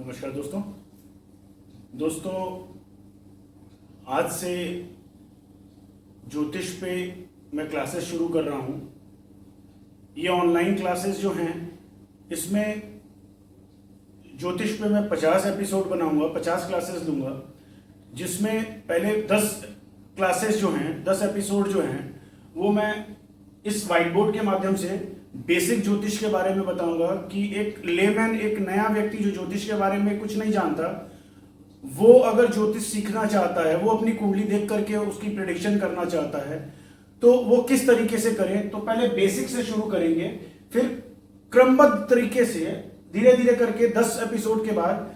नमस्कार दोस्तों आज से ज्योतिष पे मैं क्लासेस शुरू कर रहा हूँ। ये ऑनलाइन क्लासेस जो हैं इसमें ज्योतिष पे मैं 50 एपिसोड बनाऊंगा, 50 क्लासेस दूंगा, जिसमें पहले 10 क्लासेस जो हैं, 10 एपिसोड जो हैं वो मैं इस व्हाइट बोर्ड के माध्यम से बेसिक ज्योतिष के बारे में बताऊंगा कि एक लेमैन, एक नया व्यक्ति जो ज्योतिष के बारे में कुछ नहीं जानता, वो अगर ज्योतिष सीखना चाहता है, वो अपनी कुंडली देख करके उसकी प्रेडिक्शन करना चाहता है, तो वो किस तरीके से करें। तो पहले बेसिक से शुरू करेंगे, फिर क्रमबद्ध तरीके से धीरे धीरे करके 10 एपिसोड के बाद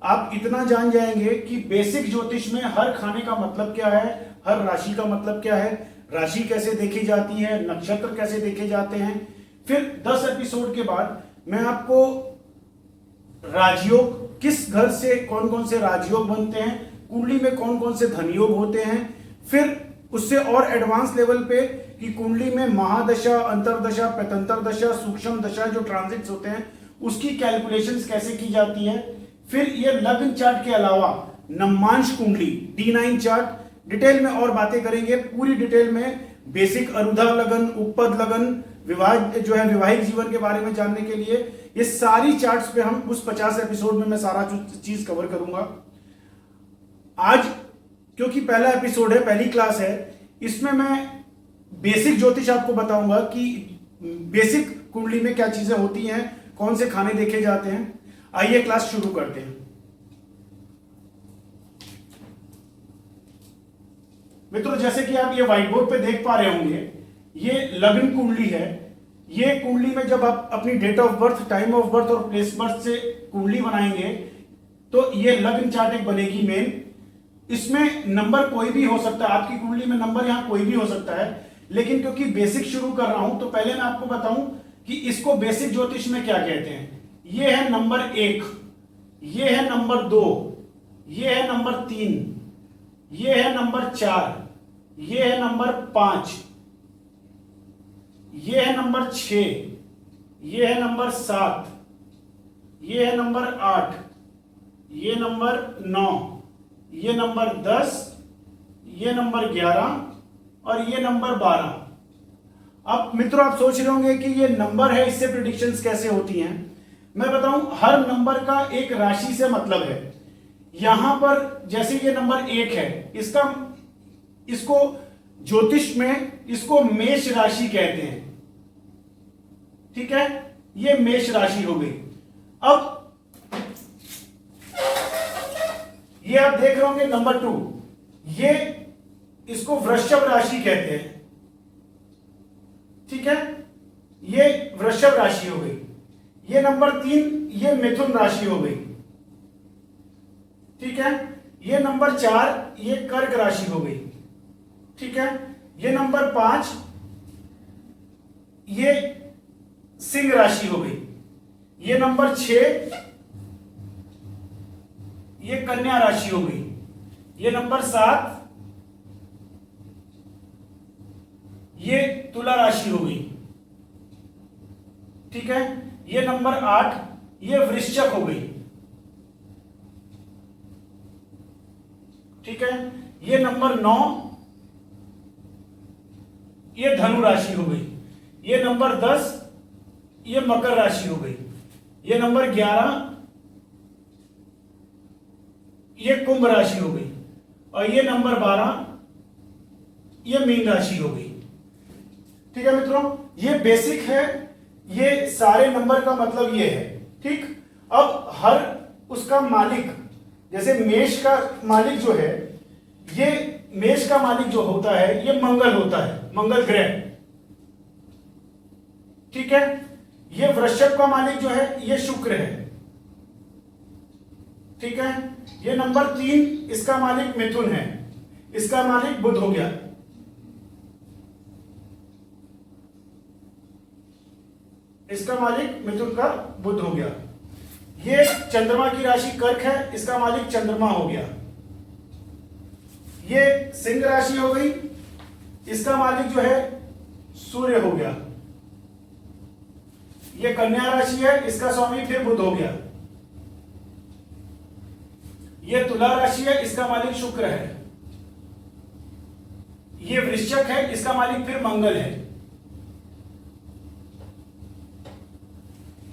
आप इतना जान जाएंगे कि बेसिक ज्योतिष में हर खाने का मतलब क्या है, हर राशि का मतलब क्या है, राशि कैसे देखी जाती है, नक्षत्र कैसे देखे जाते हैं। फिर 10 एपिसोड के बाद मैं आपको राजयोग, किस घर से कौन कौन से राजयोग बनते हैं, कुंडली में कौन कौन से धनयोग होते हैं, फिर उससे और एडवांस लेवल पे कि कुंडली में महादशा, अंतरदशा, पैतंतर दशा, सूक्ष्म दशा जो ट्रांजिट्स होते हैं उसकी कैलकुलेशंस कैसे की जाती है। फिर ये लग्न चार्ट के अलावा नवमांश कुंडली, D9 चार्ट, डिटेल में और बातें करेंगे, पूरी डिटेल में बेसिक अरुधा लगन, उपपद लगन, विवाह जो है वैवाहिक जीवन के बारे में जानने के लिए ये सारी चार्ट्स पे हम उस 50 एपिसोड में मैं सारा चीज कवर करूंगा। आज क्योंकि पहला एपिसोड है, पहली क्लास है, इसमें मैं बेसिक ज्योतिष आपको बताऊंगा कि बेसिक कुंडली में क्या चीजें होती हैं, कौन से खाने देखे जाते हैं। आइए क्लास शुरू करते हैं। मित्रों, जैसे कि आप ये व्हाइट बोर्ड पे देख पा रहे होंगे, ये लग्न कुंडली है। ये कुंडली में जब आप अपनी date of birth, time of birth और प्लेस बर्थ से कुंडली बनाएंगे तो ये लग्न चार्ट एक बनेगी मेन। इसमें नंबर कोई भी हो सकता है, आपकी कुंडली में नंबर यहां कोई भी हो सकता है, लेकिन क्योंकि बेसिक शुरू कर रहा हूं तो पहले मैं आपको बताऊं कि इसको बेसिक ज्योतिष में क्या कहते हैं। ये है नंबर 1, ये है नंबर 2, ये है नंबर 3, ये है नंबर 4, ये है नंबर 5, ये है नंबर 6, ये है नंबर 7, ये है नंबर 8, ये नंबर 9, ये नंबर 10, ये नंबर 11 और ये नंबर 12। अब मित्रों, आप सोच रहे होंगे कि ये नंबर है, इससे प्रेडिक्शंस कैसे होती हैं। मैं बताऊं, हर नंबर का एक राशि से मतलब है। यहां पर जैसे ये नंबर 1 है, इसको ज्योतिष में इसको मेष राशि कहते हैं, ठीक है, ये मेष राशि हो गई। अब ये आप देख रहे होंगे नंबर 2, ये इसको वृषभ राशि कहते हैं, ठीक है, ये वृषभ राशि हो गई। ये नंबर 3, ये मिथुन राशि हो गई, ठीक है। ये नंबर 4, ये कर्क राशि हो गई, ठीक है। ये नंबर 5, ये सिंह राशि हो गई। ये नंबर 6, ये कन्या राशि हो गई। ये नंबर 7, ये तुला राशि हो गई, ठीक है। ये नंबर 8, ये वृश्चिक हो गई, ठीक है। ये नंबर 9, ये धनु राशि हो गई। ये नंबर 10, ये मकर राशि हो गई। ये नंबर 11, ये कुंभ राशि हो गई। और ये नंबर 12, ये मीन राशि हो गई, ठीक है मित्रों। ये बेसिक है, ये सारे नंबर का मतलब ये है, ठीक। अब हर उसका मालिक, जैसे मेष का मालिक जो है, ये मेष का मालिक जो होता है ये मंगल होता है, मंगल ग्रह, ठीक है। ये वृषभ का मालिक जो है ये शुक्र है, ठीक है। ये नंबर 3, इसका मालिक मिथुन है, इसका मालिक बुध हो गया। इसका मालिक मिथुन का बुध हो गया। ये चंद्रमा की राशि कर्क है, इसका मालिक चंद्रमा हो गया। ये सिंह राशि हो गई, इसका मालिक जो है सूर्य हो गया। ये कन्या राशि है, इसका स्वामी फिर बुध हो गया। ये तुला राशि है, इसका मालिक शुक्र है। ये वृश्चिक है, इसका मालिक फिर मंगल है।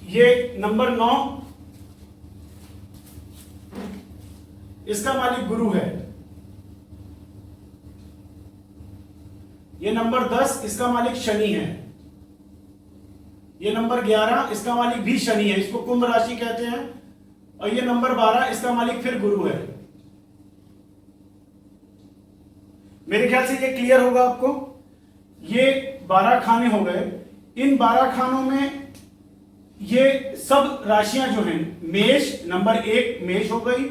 ये नंबर 9, इसका मालिक गुरु है। ये नंबर 10, इसका मालिक शनि है। ये नंबर 11, इसका मालिक भी शनि है, इसको कुंभ राशि कहते हैं। और ये नंबर 12, इसका मालिक फिर गुरु है। मेरे ख्याल से ये क्लियर होगा आपको। ये 12 खाने हो गए। इन 12 खानों में ये सब राशियां जो हैं, मेष, नंबर 1 मेष हो गई,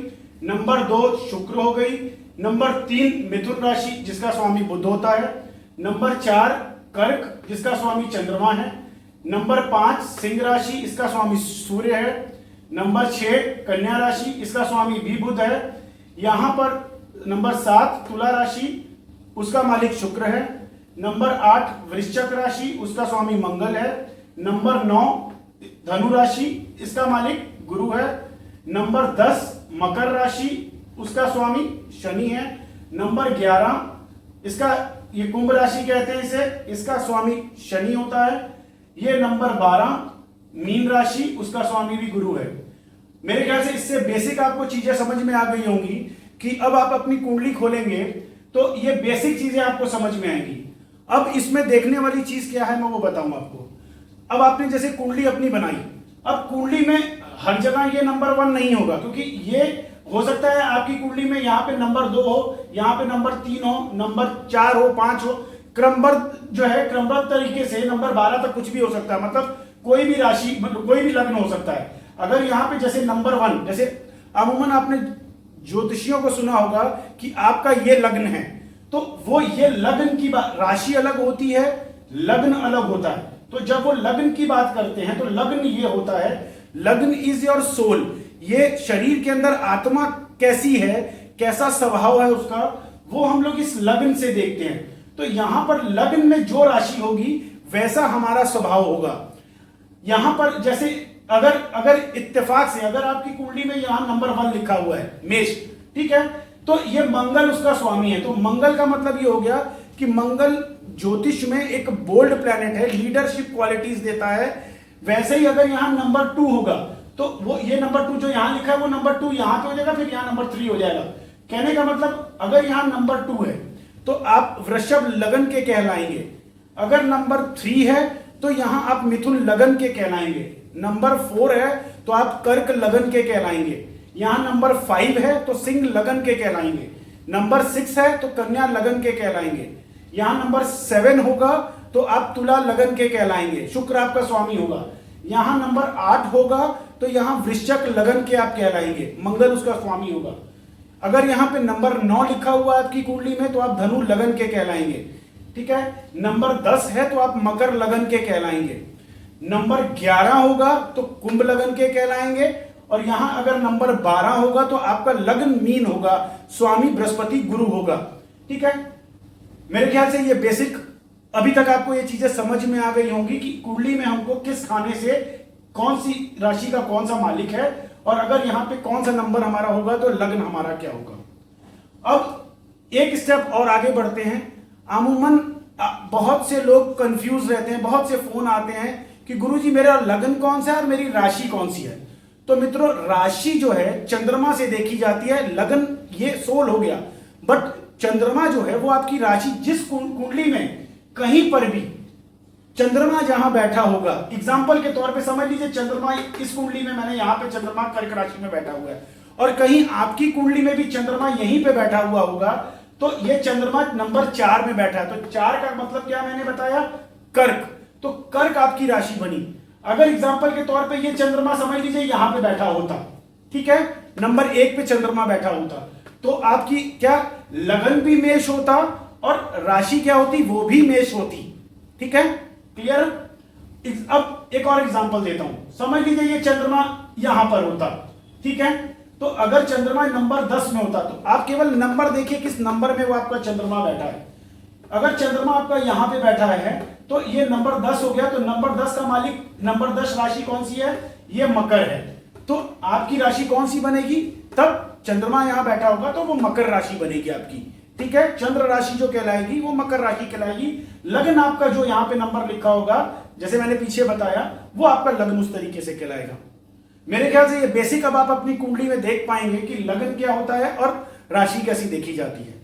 नंबर 2 शुक्र हो गई, नंबर 3 मिथुन राशि जिसका स्वामी बुध होता है, नंबर 4 कर्क जिसका स्वामी चंद्रमा है, नंबर 5 सिंह राशि इसका स्वामी सूर्य है, नंबर 6 कन्या राशि इसका स्वामी भी बुध है। यहां पर नंबर 7 तुला राशि उसका मालिक शुक्र है, नंबर 8 वृश्चिक राशि उसका स्वामी मंगल है, नंबर 9 धनु राशि इसका मालिक गुरु है, नंबर 10 मकर राशि उसका स्वामी शनि है, नंबर 11 इसका ये कुंभ राशि कहते हैं इसे, इसका स्वामी शनि होता है। ये नंबर 12 मीन राशि उसका स्वामी भी गुरु है। मेरे ख्याल से इससे बेसिक आपको चीजें समझ में आ गई होंगी कि अब आप अपनी कुंडली खोलेंगे तो ये बेसिक चीजें आपको समझ में आएंगी। अब इसमें देखने वाली चीज क्या है मैं वो बताऊंगा आपको। अब आपने जैसे कुंडली अपनी बनाई, अब कुंडली में हर जगह ये नंबर 1 नहीं होगा, क्योंकि ये हो सकता है आपकी कुंडली में यहाँ पे नंबर 2 हो, यहाँ पे नंबर 3 हो, नंबर 4 हो, 5 हो, क्रमबद्ध जो है क्रमबद्ध तरीके से नंबर 12 तक कुछ भी हो सकता है। मतलब कोई भी राशि, मतलब कोई भी लग्न हो सकता है। अगर यहाँ पे जैसे नंबर 1, जैसे अमूमन आपने ज्योतिषियों को सुना होगा कि आपका ये लग्न है, तो वो ये लग्न की बात, राशि अलग होती है, लग्न अलग होता है। तो जब वो लग्न की बात करते हैं तो लग्न ये होता है, लग्न इज योर सोल। ये शरीर के अंदर आत्मा कैसी है, कैसा स्वभाव है उसका, वो हम लोग इस लग्न से देखते हैं। तो यहां पर लग्न में जो राशि होगी वैसा हमारा स्वभाव होगा। यहां पर जैसे अगर इत्तेफाक से अगर आपकी कुंडली में यहां नंबर 1 लिखा हुआ है मेष, ठीक है, तो ये मंगल उसका स्वामी है। तो मंगल का मतलब ये हो गया कि मंगल ज्योतिष में एक बोल्ड प्लैनेट है, लीडरशिप क्वालिटीज देता है। वैसे ही अगर यहां नंबर 2 होगा तो वो ये नंबर 2 जो यहां लिखा है वो नंबर 2 यहां पे हो जाएगा, फिर यहां नंबर 3 हो जाएगा। कहने का मतलब अगर यहां नंबर 2 है तो आप वृषभ लगन के कहलाएंगे, अगर नंबर 3 है तो यहां आप मिथुन लगन के कहलाएंगे, नंबर 4 है तो आप कर्क लगन के कहलाएंगे, यहां नंबर 5 है तो सिंह लगन के कहलाएंगे, नंबर 6 है तो कन्या लगन के कहलाएंगे, यहां नंबर 7 होगा तो आप तुला लगन के कहलाएंगे, शुक्र आपका स्वामी होगा। यहां नंबर 8 होगा तो यहां वृश्चिक लगन के आप कहलाएंगे, मंगल उसका स्वामी होगा। अगर यहां पे नंबर 9 लिखा हुआ है आपकी कुंडली में तो आप धनु लगन के कहलाएंगे, ठीक है। नंबर 10 है तो आप मकर लगन के कहलाएंगे, नंबर 11 होगा तो कुंभ लगन के कहलाएंगे, और यहां अगर नंबर 12 होगा तो आपका लग्न मीन होगा, स्वामी बृहस्पति गुरु होगा, ठीक है। मेरे ख्याल से ये बेसिक अभी तक आपको ये चीजें समझ में आ गई होंगी कि कुंडली में हमको किस खाने से कौन सी राशि का कौन सा मालिक है, और अगर यहां पे कौन सा नंबर हमारा होगा तो लग्न हमारा क्या होगा। अब एक स्टेप और आगे बढ़ते हैं। अमूमन बहुत से लोग कंफ्यूज रहते हैं, बहुत से फोन आते हैं कि गुरुजी मेरा लग्न कौन सा है और मेरी राशि कौन सी है। तो मित्रों, राशि जो है चंद्रमा से देखी जाती है, लगन ये सोल हो गया, बट चंद्रमा जो है वो आपकी राशि जिस कुंडली में कहीं पर भी चंद्रमा जहां बैठा होगा, एग्जाम्पल के तौर पे समझ लीजिए चंद्रमा इस कुंडली में, मैंने यहां पे चंद्रमा कर्क राशि में बैठा हुआ है, और कहीं आपकी कुंडली में भी चंद्रमा यहीं पे बैठा हुआ होगा, तो ये चंद्रमा नंबर 4 में बैठा है। तो 4 का मतलब क्या मैंने बताया, कर्क। तो कर्क आपकी राशि बनी। अगर एग्जाम्पल के तौर पे ये चंद्रमा समझ लीजिए यहां पे बैठा होता, ठीक है, नंबर 1 पे चंद्रमा बैठा होता, तो आपकी क्या लगन भी मेष होता और राशि क्या होती, वो भी मेष होती, ठीक है, क्लियर। अब एक और एग्जांपल देता हूं, समझ लीजिए ये चंद्रमा यहां पर होता, ठीक है, तो अगर चंद्रमा नंबर 10 में होता तो आप केवल नंबर देखिए किस नंबर में वो आपका चंद्रमा बैठा है। अगर चंद्रमा आपका यहां पे बैठा है तो ये नंबर 10 हो गया, तो नंबर 10 का मालिक, नंबर 10 राशि कौन सी है, ये मकर है। तो आपकी राशि कौन सी बनेगी, तब चंद्रमा यहां बैठा होगा तो वो मकर राशि बनेगी आपकी, ठीक है। चंद्र राशि जो कहलाएगी वो मकर राशि कहलाएगी। लग्न आपका जो यहां पे नंबर लिखा होगा, जैसे मैंने पीछे बताया, वो आपका लग्न उस तरीके से कहलाएगा। मेरे ख्याल से ये बेसिक अब आप अपनी कुंडली में देख पाएंगे कि लग्न क्या होता है और राशि कैसी देखी जाती है।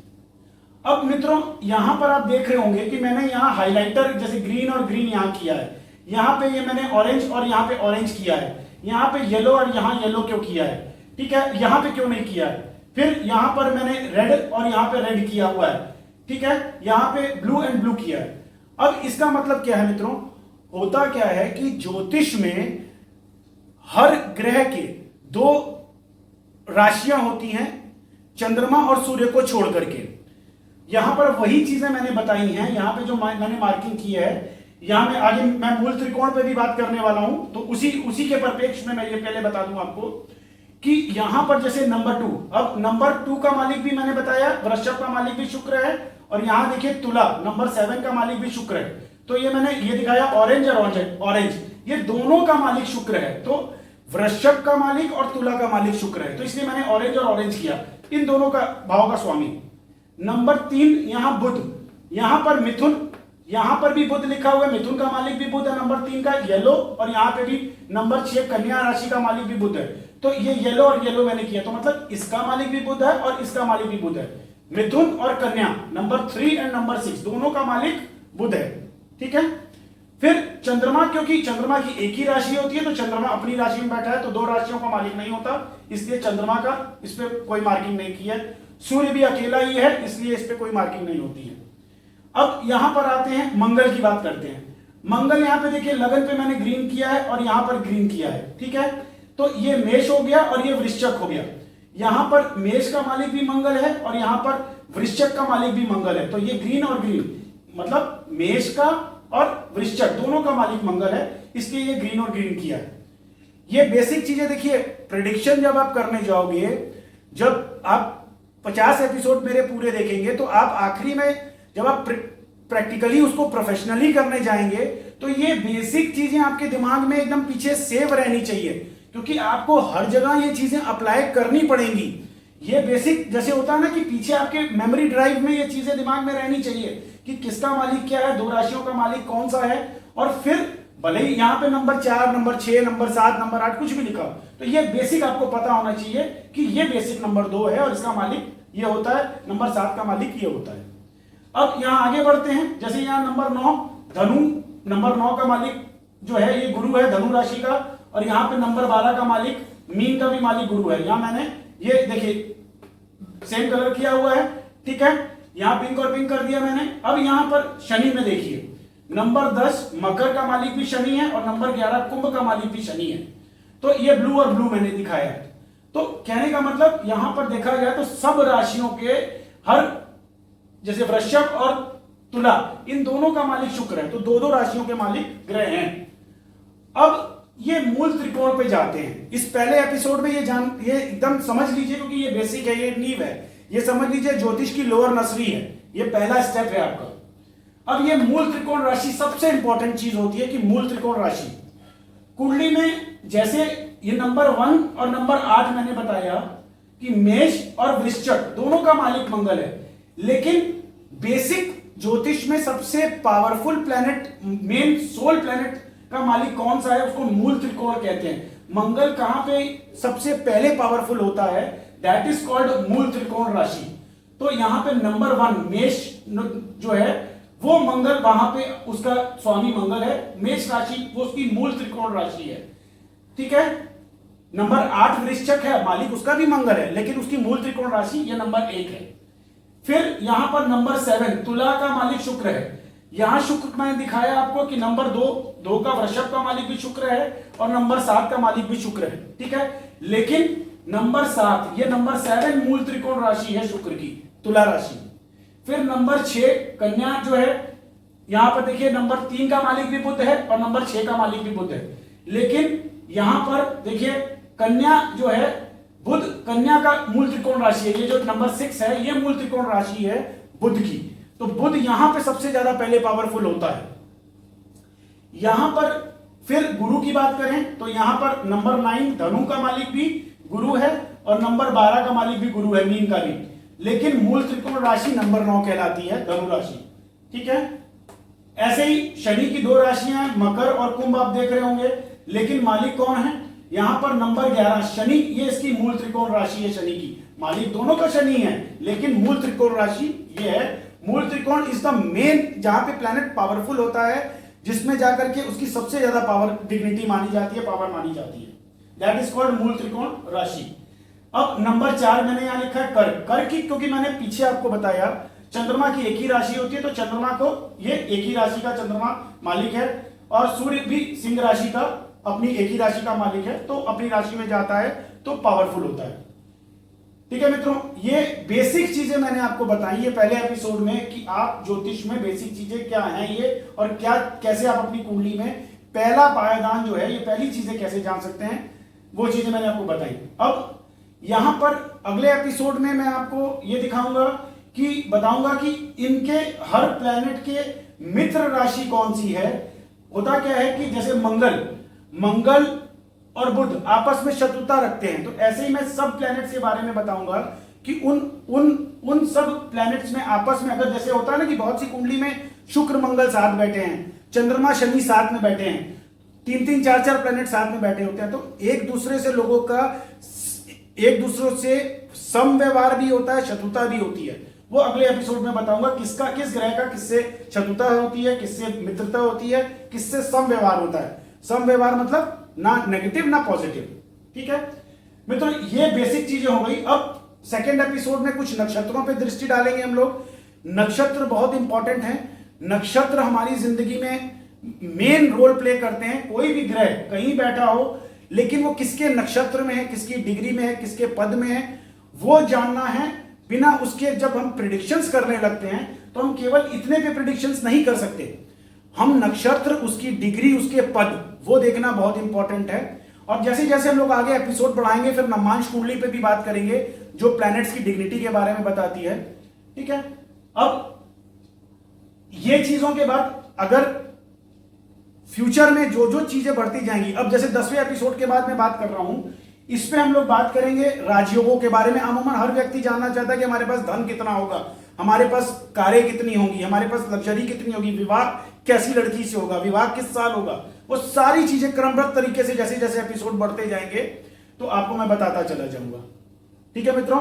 अब मित्रों यहां पर आप देख रहे होंगे कि मैंने यहां हाइलाइटर जैसे ग्रीन और ग्रीन यहां किया है, यहां पे ये मैंने ऑरेंज और यहां पे ऑरेंज किया है, यहां पे येलो और यहां येलो क्यों किया है, ठीक है, यहां पे क्यों नहीं किया है। फिर यहां पर मैंने रेड और यहां पे रेड किया हुआ है, ठीक है, यहां पे ब्लू एंड ब्लू किया है। अब इसका मतलब क्या है मित्रों, होता क्या है कि ज्योतिष में हर ग्रह के 2 राशियां होती हैं, चंद्रमा और सूर्य को छोड़ करके। यहां पर वही चीजें मैंने बताई हैं, यहां पे जो मैंने मार्किंग की है, यहां में आगे मैं मूल त्रिकोण पे भी बात करने वाला हूं, तो उसी के परिप्रेक्ष्य में मैं ये पहले बता दूं आपको कि यहां पर जैसे नंबर 2, अब नंबर 2 का मालिक भी मैंने बताया वृषभ का मालिक भी शुक्र है, और यहां देखिए तुला नंबर 7 का मालिक भी शुक्र है। तो ये मैंने ये दिखाया ऑरेंज और ऑरेंज, ये दोनों का मालिक शुक्र है, तो वृषभ का मालिक और तुला का मालिक शुक्र है, तो इसलिए मैंने ऑरेंज और ऑरेंज किया, इन दोनों का भाव का स्वामी। नंबर 3 यहां बुध, यहां पर मिथुन, यहां पर भी बुध लिखा हुआ है, मिथुन का मालिक भी बुध है नंबर 3 का येलो, और यहां पे भी नंबर 6 कन्या राशि का मालिक भी बुध है, तो ये येलो और येलो मैंने किया, तो मतलब इसका मालिक भी बुध है और इसका मालिक भी बुध है। मिथुन और कन्या नंबर 3 एंड नंबर 6 दोनों का मालिक बुध है, ठीक है। फिर चंद्रमा, क्योंकि चंद्रमा की एक ही राशि होती है, तो चंद्रमा अपनी राशि में बैठा है तो 2 राशियों का मालिक नहीं होता, इसलिए चंद्रमा का इस पे कोई मार्किंग नहीं की है। सूर्य भी अकेला ही है, इसलिए इस पे कोई मार्किंग नहीं होती है। अब यहां पर आते हैं, मंगल की बात करते हैं। मंगल यहां पे देखिए लगन पे मैंने ग्रीन किया है और यहां पर ग्रीन किया है, ठीक है, तो ये मेष हो गया और ये वृश्चिक हो गया। यहां पर मेष का मालिक भी मंगल है और यहां पर वृश्चिक का मालिक भी मंगल है, तो ये ग्रीन और ग्रीन मतलब मेष का और वृश्चिक दोनों का मालिक मंगल है, इसलिए ये ग्रीन और ग्रीन किया है। ये बेसिक चीजें देखिए, प्रेडिक्शन जब आप करने जाओगे, जब आप 50 एपिसोड मेरे पूरे देखेंगे, तो आप आखिरी में जब आप प्रैक्टिकली उसको प्रोफेशनली करने जाएंगे, तो ये बेसिक चीजें आपके दिमाग में एकदम पीछे सेव रहनी चाहिए, क्योंकि आपको हर जगह ये चीजें अप्लाई करनी पड़ेंगी। ये बेसिक जैसे होता है ना कि पीछे आपके मेमोरी ड्राइव में ये चीजें दिमाग में रहनी चाहिए कि किसका मालिक क्या है, 2 राशियों का मालिक कौन सा है, और फिर भले ही यहां पे नंबर 4, नंबर 6, नंबर 7, नंबर 8 कुछ भी लिखा, तो ये बेसिक आपको पता होना चाहिए कि ये बेसिक नंबर 2 है और इसका मालिक ये होता है, नंबर 7 का मालिक ये होता है। अब यहां आगे बढ़ते हैं, जैसे यहां नंबर 9 धनु, नंबर 9 का मालिक जो है ये गुरु है धनु राशि का, और यहां पे नंबर 12 का मालिक मीन का भी मालिक गुरु है। यहां मैंने ये देखिए सेम कलर किया हुआ है, ठीक है, यहां पिंक और पिंक कर दिया मैंने। अब यहां पर शनि में देखिए नंबर 10 मकर का मालिक भी शनि है और नंबर 11 कुंभ का मालिक भी शनि है, तो ये ब्लू और ब्लू मैंने दिखाया है। तो कहने का मतलब यहां पर देखा जाए तो सब राशियों के हर, जैसे वृषभ और तुला, इन दोनों का मालिक शुक्र है, तो 2-2 राशियों के मालिक ग्रह हैं। अब ये मूल त्रिकोण पे जाते हैं। इस पहले एपिसोड में ये एकदम समझ लीजिए, क्योंकि ये बेसिक है, ये नींव है, ये समझ लीजिए ज्योतिष की लोअर नर्सरी है, ये पहला स्टेप है आपका। अब ये मूल त्रिकोण राशि सबसे इंपॉर्टेंट चीज होती है कि मूल त्रिकोण राशि कुंडली में, जैसे ये नंबर 1 और नंबर 8 मैंने बताया कि मेष और वृश्चिक दोनों का मालिक मंगल है, लेकिन बेसिक ज्योतिष में सबसे powerful planet, main soul planet का मालिक कौन सा है, उसको मूल त्रिकोण कहते हैं। मंगल कहां पे सबसे पहले पावरफुल होता है, दैट इज कॉल्ड मूल त्रिकोण राशि। तो यहां पे नंबर 1 मेष जो है वो मंगल, वहां पे उसका स्वामी मंगल है, मेष राशि वो उसकी मूल त्रिकोण राशि है, ठीक है। नंबर 8 वृश्चिक है, मालिक उसका भी मंगल है, लेकिन उसकी मूल त्रिकोण राशि ये नंबर 1 है। फिर यहां पर नंबर 7 तुला का मालिक शुक्र है। यहां शुक्र मैंने दिखाया आपको कि नंबर 2 का वृषभ का मालिक भी शुक्र है और नंबर 7 का मालिक भी शुक्र है, ठीक है। लेकिन नंबर 7, ये नंबर 7 मूल त्रिकोण राशि है शुक्र की, तुला राशि। फिर नंबर 6 कन्या जो है, यहां पर देखिए नंबर 3 का मालिक भी बुध है और नंबर 6 का मालिक भी बुध है, लेकिन यहां पर देखिए कन्या जो है, बुध कन्या का मूल त्रिकोण राशि है। ये जो नंबर 6 है ये मूल त्रिकोण राशि है बुध की, तो बुध यहां पे सबसे ज्यादा पहले पावरफुल होता है। यहां पर फिर गुरु की बात करें तो यहां पर नंबर 9 धनु का मालिक भी, गुरु है और नंबर 12 का मालिक भी गुरु है, मीन का भी। लेकिन मूल त्रिकोण राशि नंबर 9 कहलाती है, धनु राशि। ठीक है, ऐसे ही शनि की दो राशियां मकर और कुंभ आप देख रहे होंगे, लेकिन मालिक कौन है यहां पर नंबर 11 शनि, ये इसकी मूल त्रिकोण राशि है शनि की। मालिक दोनों का शनि है, लेकिन मूल त्रिकोण राशि ये है। मूल त्रिकोण इज द मेन, जहां पे प्लैनेट पावरफुल होता है, जिसमें जाकर के उसकी सबसे ज्यादा पावर, डिग्निटी मानी जाती है, पावर मानी जाती है, दैट इज कॉल्ड मूल त्रिकोण राशि। अब नंबर 4 मैंने यहां लिखा है कर्क। कर्क की, क्योंकि मैंने पीछे आपको बताया चंद्रमा की एक ही राशि होती है, तो चंद्रमा को, ये एक ही राशि का चंद्रमा मालिक है, और सूर्य भी सिंह राशि का, अपनी एक ही राशि का मालिक है, तो अपनी राशि में जाता है तो पावरफुल होता है। ठीक है मित्रों, ये बेसिक चीजें मैंने आपको बताई है पहले एपिसोड में कि आप ज्योतिष में बेसिक चीजें क्या हैं ये, और क्या कैसे आप अपनी कुंडली में पहला पायदान जो है, ये पहली चीजें कैसे जान सकते हैं, वो चीजें मैंने आपको बताई। अब यहां पर अगले एपिसोड में मैं आपको ये दिखाऊंगा कि बताऊंगा कि इनके हर प्लैनेट के मित्र राशि कौन सी है। होता क्या है कि जैसे मंगल और बुध आपस में शत्रुता रखते हैं, तो ऐसे ही मैं सब प्लैनेट्स के बारे में बताऊंगा कि उन सब प्लैनेट्स में आपस में, अगर जैसे होता है ना कि बहुत सी कुंडली में शुक्र मंगल साथ बैठे हैं, चंद्रमा शनि साथ में बैठे हैं, 3-3 4-4 प्लैनेट साथ में बैठे होते हैं, तो एक दूसरे से लोगों का एक दूसरे से समव्यवहार भी होता है, शत्रुता भी होती है। वो अगले एपिसोड में बताऊंगा किस ग्रह का किससे शत्रुता होती है, किससे मित्रता होती है, किससे समव्यवहार होता है। समव्यवहार मतलब ना नेगेटिव ना पॉजिटिव। ठीक है मित्रों, ये बेसिक चीजें हो गई। अब सेकेंड एपिसोड में कुछ नक्षत्रों पे दृष्टि डालेंगे हम लोग। नक्षत्र बहुत इंपॉर्टेंट है। नक्षत्र हमारी जिंदगी में मेन रोल प्ले करते हैं। कोई भी ग्रह कहीं बैठा हो, लेकिन वो किसके नक्षत्र में है, किसकी डिग्री में है, किसके पद में है, वो जानना है। बिना उसके जब हम प्रिडिक्शंस करने लगते हैं तो हम केवल इतने पे प्रिडिक्शंस नहीं कर सकते। हम नक्षत्र, उसकी डिग्री, उसके पद, वो देखना बहुत इंपॉर्टेंट है। और जैसे जैसे हम लोग आगे एपिसोड बढ़ाएंगे, फिर नमांश कुंडली पे भी बात करेंगे जो प्लैनेट्स की डिग्निटी के बारे में बताती है। ठीक है, अब ये चीजों के बाद अगर फ्यूचर में जो जो चीजें बढ़ती जाएंगी, अब जैसे 10वें एपिसोड के बाद मैं बात कर रहा हूं, इस पे हम लोग बात करेंगे राजयोगों के बारे में। अमूमन हर व्यक्ति जानना चाहता है कि हमारे पास धन कितना होगा, हमारे पास कारें कितनी होंगी, हमारे पास लग्जरी कितनी होगी, विवाह कैसी लड़की से होगा, विवाह किस साल होगा, वो सारी चीजें क्रमबद्ध तरीके से जैसे जैसे एपिसोड बढ़ते जाएंगे तो आपको मैं बताता चला जाऊंगा। ठीक है मित्रों,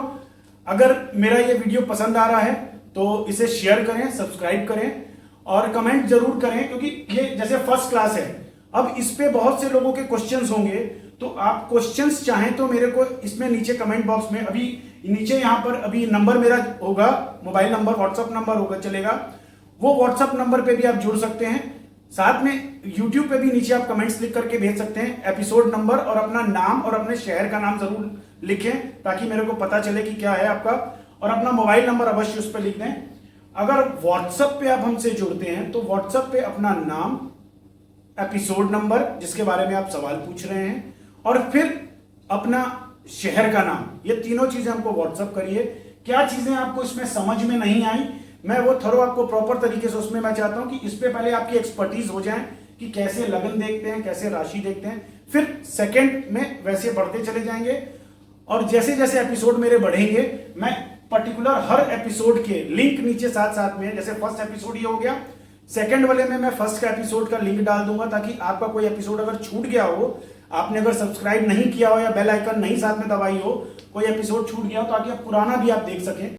अगर मेरा ये वीडियो पसंद आ रहा है तो इसे शेयर करें, सब्सक्राइब करें और कमेंट जरूर करें, क्योंकि ये जैसे फर्स्ट क्लास है। अब इस पे बहुत से लोगों के क्वेश्चंस होंगे, तो आप क्वेश्चंस चाहें तो मेरे को इसमें नीचे कमेंट बॉक्स में, अभी नीचे यहां पर अभी नंबर मेरा होगा, मोबाइल नंबर, व्हाट्सएप नंबर होगा, चलेगा, वो व्हाट्सएप नंबर पे भी आप जुड़ सकते हैं। साथ में यूट्यूब पे भी नीचे आप कमेंट्स लिख करके भेज सकते हैं। एपिसोड नंबर और अपना नाम और अपने शहर का नाम जरूर लिखें, ताकि मेरे को पता चले कि क्या है आपका, और अपना मोबाइल नंबर अवश्य उस पर लिख दें। अगर व्हाट्सएप पे आप हमसे जुड़ते हैं तो व्हाट्सएप पे अपना नाम, एपिसोड नंबर जिसके बारे में आप सवाल पूछ रहे हैं, और फिर अपना शहर का नाम, ये तीनों चीजें हमको व्हाट्सएप करिए। क्या चीजें आपको इसमें समझ में नहीं आई, मैं वो थोड़ा आपको प्रॉपर तरीके से, उसमें मैं चाहता हूं कि इस पे पहले आपकी एक्सपर्टीज हो जाए कि कैसे लगन देखते हैं, कैसे राशि देखते हैं, फिर सेकंड में वैसे बढ़ते चले जाएंगे। और जैसे जैसे एपिसोड मेरे बढ़ेंगे, मैं पर्टिकुलर हर एपिसोड के लिंक नीचे साथ साथ में, जैसे फर्स्ट एपिसोड ये हो गया, सेकंड वाले में मैं फर्स्ट का एपिसोड का लिंक डाल दूंगा, ताकि आपका कोई एपिसोड अगर छूट गया हो, आपने अगर सब्सक्राइब नहीं किया हो या बेल आइकन नहीं साथ में दबाई हो, कोई एपिसोड छूट गया हो, ताकि आप पुराना भी आप देख सकें।